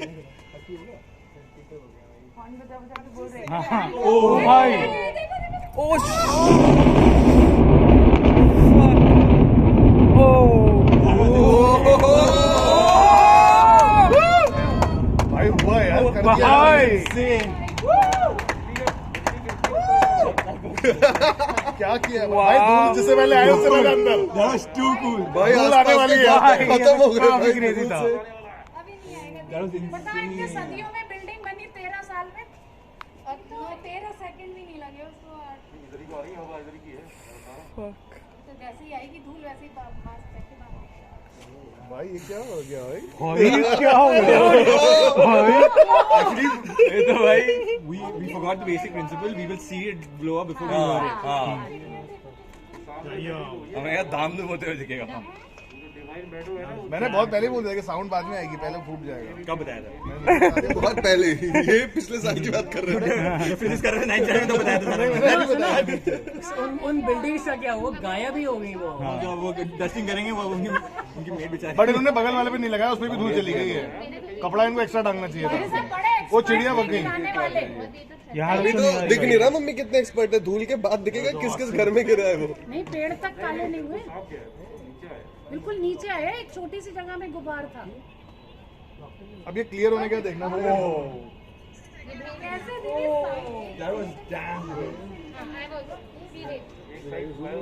ओ भाई, ओ भाई हुआ यार, कर दिया भाई क्या किया भाई, धूल जिससे पहले आए उससे पहले अंदर। That's too cool. भाई धूल आने वाली है, भाई, खत्म हो गया काफी भाई crazy धूल था। से। अभी नहीं आएगा। पता है इतने सदियों में बिल्डिंग बनी 13 साल में, अब तो 13 सेकंड भी नहीं लगे उसको। तो जैसे ही आएगी धूल वैसे ही पास पैसे मांगेगा। भाई ये क्या हो गया भाई? भाई क्या हो गया भाई? ये तो भाई we forgot the basic principle. We will see it blow up before we hear it. हमें यार दाम में होते हुए दिखेगा। मैंने बहुत पहले बोल दिया कि साउंड बाद में आएगी, पहले फूट जाएगा। कब बताया था? बहुत पहले, ये पिछले साल की बात कर रहे थे। फिनिश कर रहे थे 9 चैनल तो बताया था। उन बिल्डिंग्स का क्या हुआ, गायब ही हो गई वो। हाँ, जो वो डस्टिंग करेंगे वो उनकी मेड बेचारी। बट इन्होंने बगल वाले पे नहीं लगाया, उसमें भी धूल चली गई है। कपड़ा इनको एक्स्ट्रा टांगना चाहिए था। वो चिड़िया बग गई। यहाँ अभी तो दिख नहीं रहा मम्मी कितने एक्सपर्ट है, धूल के बाद दिखेगा किस किस घर में गिरा है वो। नहीं, पेड़ तक काले नहीं हुए, बिल्कुल नीचे आए, एक छोटी सी जगह में गुबार था। अब ये क्लियर होने का देखना। कैसे